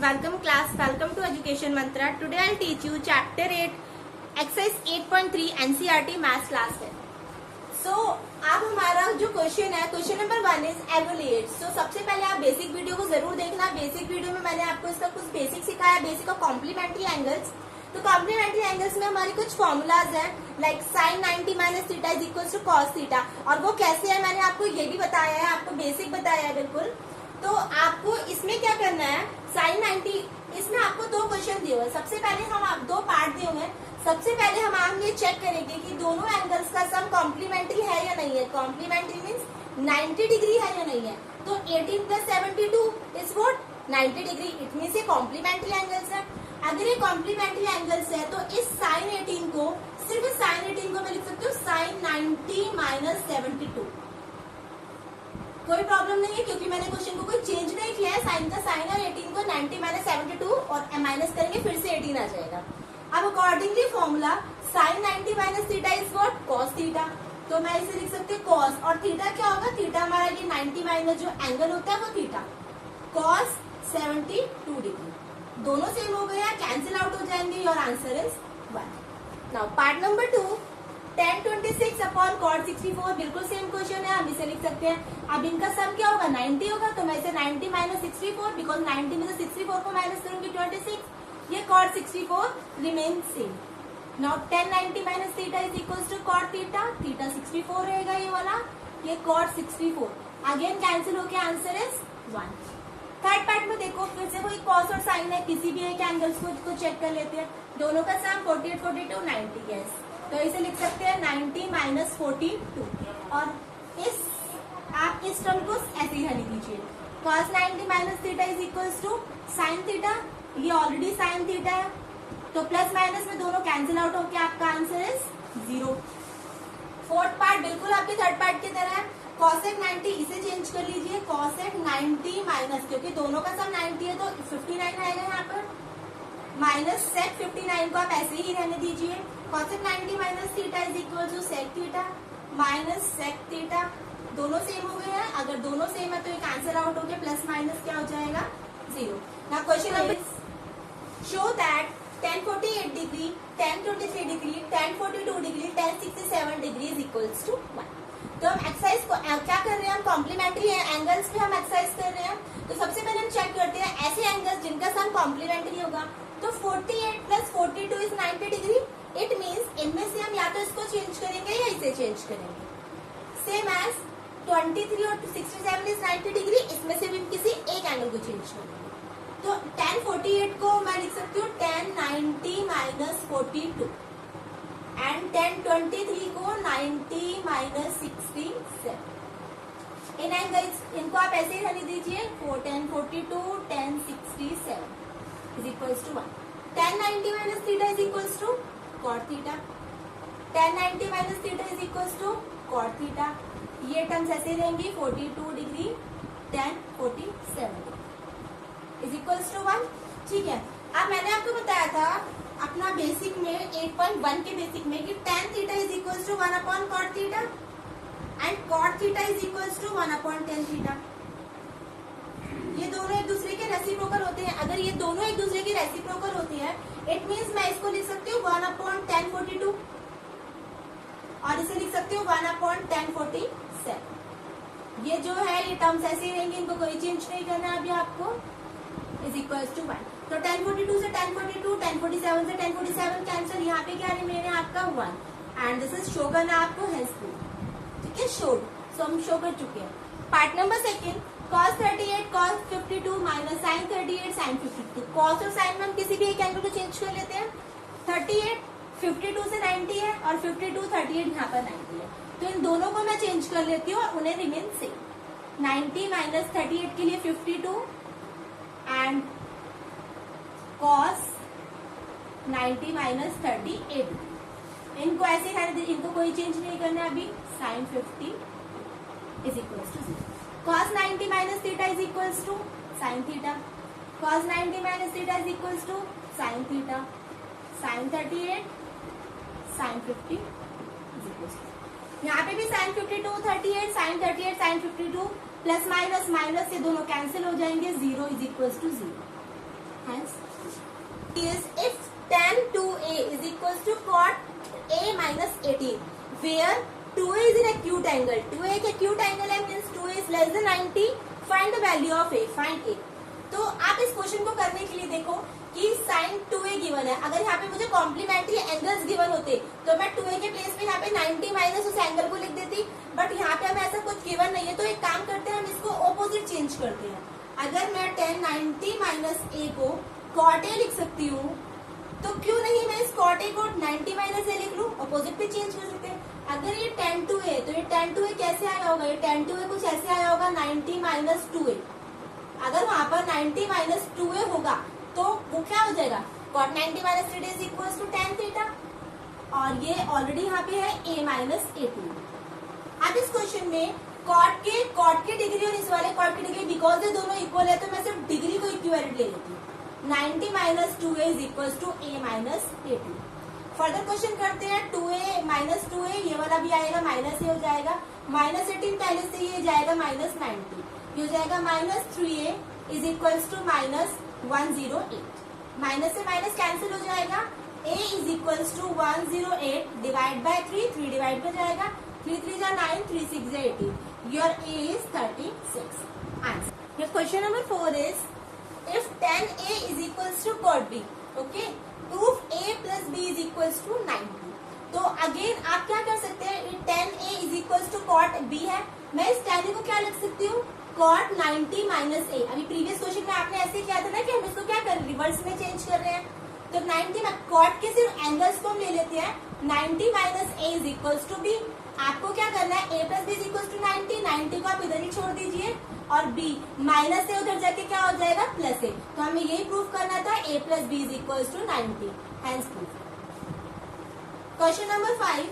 Welcome class, welcome to Education Mantra. Today I'll teach you chapter 8, exercise 8.3 NCERT maths class है. So अब हमारा जो question है, question number 1 is एवल्यूएट. सो सबसे पहले आप बेसिक वीडियो को जरूर देखना. बेसिक वीडियो में मैंने आपको इसका कुछ बेसिक सिखाया, बेसिक और कॉम्प्लीमेंट्री एंगल्स. तो कॉम्प्लीमेंट्री एंगल्स में हमारी कुछ फॉर्मूलाज हैं, like sine 90 minus theta is equal to cos theta. और वो कैसे है मैंने आपको ये भी बताया है, आपको बेसिक बताया है बिल्कुल. तो आपको इसमें क्या करना है, साइन 90, इसमें आपको दो क्वेश्चन दिए हुए. सबसे पहले हम दो पार्ट दिए हुए. सबसे पहले हम ये चेक करेंगे कि दोनों एंगल्स का सम कॉम्प्लीमेंट्री है या नहीं है. कॉम्प्लीमेंट्री मीन्स 90 डिग्री है या नहीं है. तो 18 plus 72 is what 90 degree. It means ये कॉम्प्लीमेंट्री एंगल्स है. अगर ये कॉम्प्लीमेंट्री एंगल्स है तो इस साइन 18 को, सिर्फ साइन 18 को मैं लिख सकती हूँ साइन 90 माइनस 72. कोई प्रॉब्लम नहीं है क्योंकि मैंने क्वेश्चन को कोई चेंज नहीं किया है. साइन का साइन और 18 को 90 माइनस 72 और माइनस करेंगे फिर से 18 आ जाएगा. अब accordingly formula sine 90 minus theta is what cos theta. तो मैं इसे लिख सकती हूँ कॉस, और थीटा क्या होगा, थीटा हमारा ये 90 माइनस जो एंगल होता है वो थीटा, कॉस 72 डिग्री. दोनों सेम हो गया, कैंसिल आउट हो जाएंगे. Your answer is 1. Now part number 2, tan 26 upon cot 64. बिल्कुल सेम क्वेश्चन है, हम इसे लिख सकते हैं. अब इनका सम क्या होगा, 90 होगा. तो मैं इसे 90 माइनस 64, बिकॉज 90 में से 64 को माइनस करूंगी 26. ये cot 64 remain same. Now tan 90 minus theta is equal to cot थीटा. थीटा 64 रहेगा ये वाला, ये cot 64. अगेन कैंसिल होके आंसर इज 1. थर्ड पार्ट में देखो, फिर से वही कॉस और साइन है. किसी भी एक एंगल्स को चेक कर लेते हैं. दोनों का सम 48 42 90. यस, तो इसे लिख सकते हैं 90 माइनस 42. और आप इस टर्म को ऐसे ही लिख लीजिए, cos 90 minus theta is equals to sine theta. ये ऑलरेडी साइन थीटा है, तो प्लस माइनस में दोनों कैंसिल आउट होकर आपका आंसर इज 0. फोर्थ पार्ट बिल्कुल आपके थर्ड पार्ट की तरह है. cosec 90 इसे चेंज कर लीजिए, cosec 90 माइनस, क्योंकि दोनों का सम 90 है तो 59 आएगा यहाँ पर, माइनस sec 59 को आप ऐसे ही रहने दीजिए. cosec 90 minus theta is equal to sec theta minus sec theta. दोनों सेम हो गए हैं. अगर दोनों सेम है तो एक आंसर आउट हो गया, प्लस माइनस क्या हो जाएगा 0. Now question number, show that tan 48 degree, tan 23 degree, tan 42 degree, tan 67 degree is equals to 1. तो हम एक्सरसाइज को क्या कर रहे हैं, हम कॉम्प्लीमेंट्री एंगल्स पे हम एक्सरसाइज कर रहे हैं. तो सबसे पहले हम चेक करते हैं ऐसे एंगल्स जिनका सम कॉम्प्लीमेंट्री होगा. तो 48 plus 42 is 90 degree. It means इनमें से हम या तो इसको चेंज करेंगे या इसे चेंज करेंगे. सेम एज 23 और 67 इज 90 डिग्री. इसमें से भी हम किसी एक एंगल को चेंज करेंगे. तो tan 48 को मैं लिख सकती हूँ tan 90 माइनस 42 एंड tan 23 को 90 माइनस 67. इन एंगल्स इनको आप ऐसे ही रहने दीजिए, tan 42 tan 67 is equals to 1. tan 90 minus theta is equals to cot theta. tan 90 minus theta is equals to cot theta. ये टर्म्स ऐसे रहेंगी, 42 degree tan 47 is equals to 1. ठीक है. अब मैंने आपको बताया था अपना बेसिक में 8.1 के बेसिक में कि tan theta is equals to 1 upon cot theta and cot theta is equals to 1 upon tan theta. ये दोनों एक दूसरे के रेसिप्रोकल होते हैं. अगर ये दोनों एक दूसरे के रेसिप्रोकल होते हैं, इट मीन्स मैं इसको लिख सकती हूँ 1 अपॉन tan 42 और इसे लिख सकती हूँ 1 अपॉन tan 47. ये जो है ये टर्म्स ऐसे ही रहेंगे, इनको कोई चेंज नहीं करना है अभी आपको. Is equals to 1. तो tan 42 से tan 42, tan 47 से tan 47 कैंसिल. यहाँ पे क्या रिमेन है आपका 1. एंड दिस इज शो करना आपको हेल्स प्रूफ. ठीक है, शोड. सो हम शो कर चुके हैं. Part number second, cos 38 cos 52 minus sin 38 sin 52. cos और sin में हम किसी भी एक एंगल को चेंज कर लेते हैं. 38 52 से 90 है और 52 38 यहाँ पर 90 है. तो इन दोनों को मैं चेंज कर लेती हूँ और उन्हें रिमेन सेम. 90 माइनस 38 के लिए 52 एंड cos 90 माइनस 38. इनको ऐसे रहने दीजिए, इनको कोई चेंज नहीं करना अभी. sin 50 is equals to 0. cos 90 minus theta is equals to sin theta. cos 90 minus theta is equals to sin theta. sin 38 sin 50 is equals to, यहाँ पे भी sin 52 38 sin 38 sin 52 plus minus minus से दोनों cancel हो जाएंगे. 0 is equals to 0. Hence, is if tan 2a is equals to cot a minus 18, where 2a is an acute angle. 2a एक acute angle है, means 2a is less than 90. Find the value of a. Find a. तो आप इस question को करने के लिए देखो कि sin 2a गिवन है. अगर यहाँ पे मुझे कॉम्प्लीमेंट्री एंगल्स गिवन होते तो मैं 2a के प्लेस पे यहाँ पे 90 माइनस उस एंगल को लिख देती, बट यहाँ पे हमें ऐसा कुछ गिवन नहीं है. तो एक काम करते हैं, हम इसको ऑपोजिट चेंज करते हैं. अगर मैं tan 90 माइनस a को cot a लिख सकती हूँ, तो क्यों नहीं मैं इस cot a को 90 माइनस a लिख लूँ. ऑपोजिट पे चेंज कर सकते हैं. अगर ये tan 2a, तो ये tan 2a कैसे आया होगा? ये tan 2a कुछ ऐसे आया होगा 90 माइनस 2a. अगर वहां पर 90 माइनस 2a होगा तो वो क्या हो जाएगा? cot 90 minus 3 is equal to tan theta. और ये ऑलरेडी यहाँ पे है a माइनस a2. अब इस क्वेश्चन में cot के डिग्री और इस वाले cot की डिग्री, बिकॉज ये दोनों इक्वल है तो मैं सिर्फ डिग्री को इक्विवेलेंट ले लेती हूँ. 90 minus 2a is equal to a minus a2. Further question करते हैं. 2a माइनस 2a, ये वाला भी आएगा माइनस a हो जाएगा. माइनस 18 पहले से ये जाएगा माइनस 90, ये हो जाएगा minus 3a is equals to minus 108. Minus से माइनस कैंसिल हो जाएगा. a is equals to 108 divide by 3 divide हो जाएगा. 3 3 जा 9, 3 6 जा 18. Your a is 36. Answer. Question number 4 is if tan a is equals to cot b, okay, prove a plus b is equals to 90. तो again आप क्या कर सकते हैं? tan a is equals to cot b है, मैं इस tan a को क्या लिख सकती हूँ? cot 90 minus a. अभी प्रीवियस क्वेश्चन में आपने ऐसे किया था ना कि हम इसको क्या कर रिवर्स में चेंज कर रहे हैं. तो 90 cot के सिर्फ एंगल्स को हम ले लेते हैं. 90 minus a is equals to b. आपको क्या करना है? a plus b is equals to 90 को आप इधर ही छोड़ दीजिए, और b माइनस से उधर जाके क्या हो जाएगा? Plus a. तो हमें यही प्रूव करना था, a plus b is equals to 90. Hence proof. Question number 5.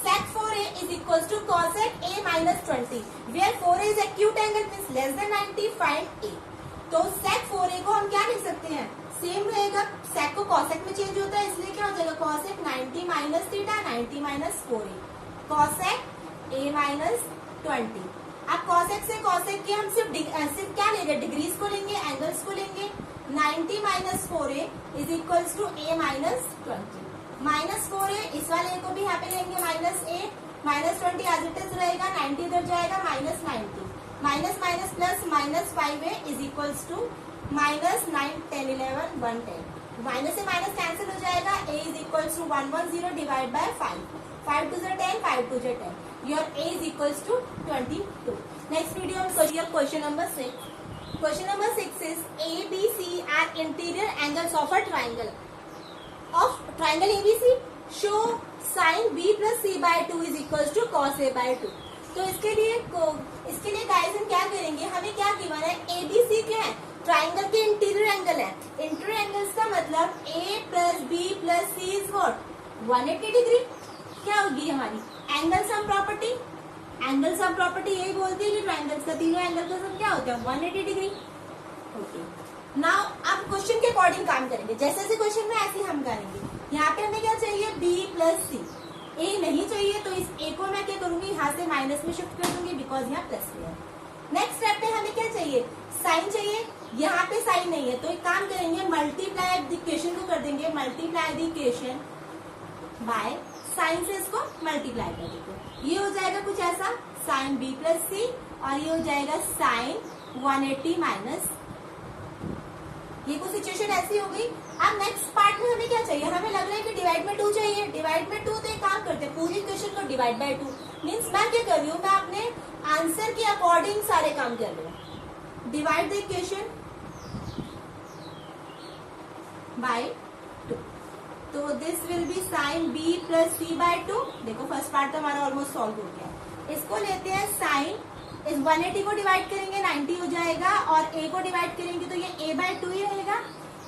sec 4a is equals to cosec a minus 20, where 4a is acute angle means less than 90. Find a. तो sec 4a को हम क्या लिख सकते हैं? Same रहेगा. sec को cosec में चेंज होता है, इसलिए क्या हो जाएगा? cosec 90 minus theta 90 minus 4a. cosec a minus 20. अब cosec से cosec के हम सिर्फ क्या लेंगे? डिग्रीज को लेंगे, एंगल्स को लेंगे. 90 minus 4a is equals to a minus 20. Minus 4a, इस वाले को भी यहाँ पे लेंगे minus a. Minus 20 as it is रहेगा, 90 इधर जाएगा minus 90. Minus minus plus minus 5a is equals to minus 9 10 11 110. Minus से माइनस कैंसिल हो जाएगा. a is equals to 110 divide by 5. 5 2 जा 10, 5 2 जा 10. Your a is equals to 22. Next video हम करिए question number 6. Question number 6 is a, b, c are interior angles of a triangle. Of triangle ABC, show sin b plus c by 2 is equals to cos a by 2. तो इसके लिए guys हम क्या करेंगे? हमें क्या गिवन है? a, b, c क्या है? ट्राइंगल के इंटीरियर एंगल है. इंटीरियर एंगल्स का मतलब a plus b plus c is what? 180 degree. क्या होगी हमारी angle sum property? Angle sum property यही बोलती है कि ट्राइंगल्स का तीनों एंगल का सम क्या होता है? 180 डिग्री. ओके. नाउ अब क्वेश्चन के अकॉर्डिंग काम करेंगे. जैसे जैसे क्वेश्चन में ऐसे हम करेंगे. यहाँ पे हमें क्या चाहिए? b plus C. a नहीं चाहिए, तो इस a को मैं क्या करूंगी? यहाँ से माइनस में शिफ्ट कर दूंगी, बिकॉज यहाँ प्लस में है. नेक्स्ट स्टेप पे हमें क्या चाहिए? साइन चाहिए. यहाँ पे साइन नहीं है, तो एक काम करेंगे, मल्टीप्लाई द इक्वेशन को कर देंगे. Multiply the equation by sine से इसको मल्टीप्लाई कर देंगे. ये हो जाएगा कुछ ऐसा, साइन b प्लस सी, और ये हो जाएगा साइन 180 माइनस. ये कुछ सिचुएशन ऐसी हो गई. अब नेक्स्ट पार्ट में हमें क्या चाहिए? हमें लग रहा है कि डिवाइड में 2 चाहिए. डिवाइड में 2, तो एक काम करते हैं, पूरी इक्वेशन को डिवाइड बाय 2. मीन्स मैं क्या कर रही हूँ? मैं अपने आंसर के अकॉर्डिंग सारे काम कर रही हूँ. Divide the equation by 2. तो this will be sine b plus c by 2. देखो फर्स्ट पार्ट तो हमारा ऑलमोस्ट सॉल्व हो गया. इसको लेते हैं साइन, इस 180 को डिवाइड करेंगे 90 हो जाएगा, और a को डिवाइड करेंगे तो ये a बाय 2 ही रहेगा.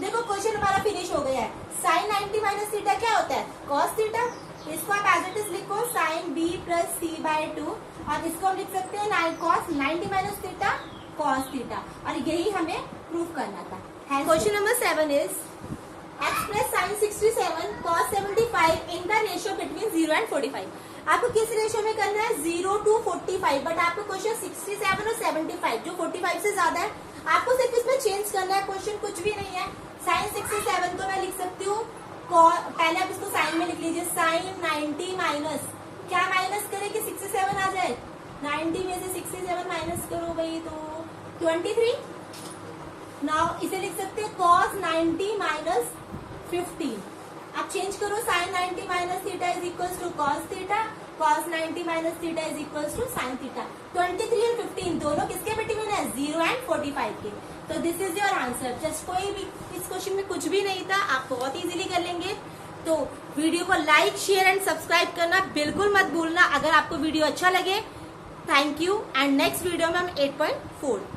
देखो क्वेश्चन हमारा फिनिश हो गया है. साइन 90 माइनस थीटा क्या होता है? Cos theta. इसको आप एज इट इज लिखो, sine b plus c by 2, और इसको हम लिख सकते हैं cos 90 minus theta cos theta. और यही हमें प्रूव करना था. Question number 7 is express sine 67 cos 75 in the ratio between 0 and 45. आपको किस रेशियो में करना है? 0 to 45. बट आपको क्वेश्चन 67 और 75 जो 45 से ज्यादा है, आपको सिर्फ इसमें चेंज करना है. क्वेश्चन कुछ भी नहीं है. पहले आप इसको साइन में लिख लीजिए, साइन 90 माइनस, क्या माइनस करें कि 67 आ जाए, 90 में से 67 माइनस करो भाई तो 23। नाउ इसे लिख सकते हैं cos 90 माइनस 15। आप चेंज करो, sine 90 minus theta is equal to cos theta, cos 90 minus theta is equal to sine theta. 23 और 15 दोनों किसके बिटवीन है, 0 एंड 45 के। तो this is your answer. Just कोई भी इस क्वेश्चन में कुछ भी नहीं था, आप बहुत इजीली कर लेंगे। तो वीडियो को लाइक शेयर एंड सब्सक्राइब करना बिल्कुल मत भूलना अगर आपको वीडियो अच्छा लगे। Thank you and next video में हम 8.4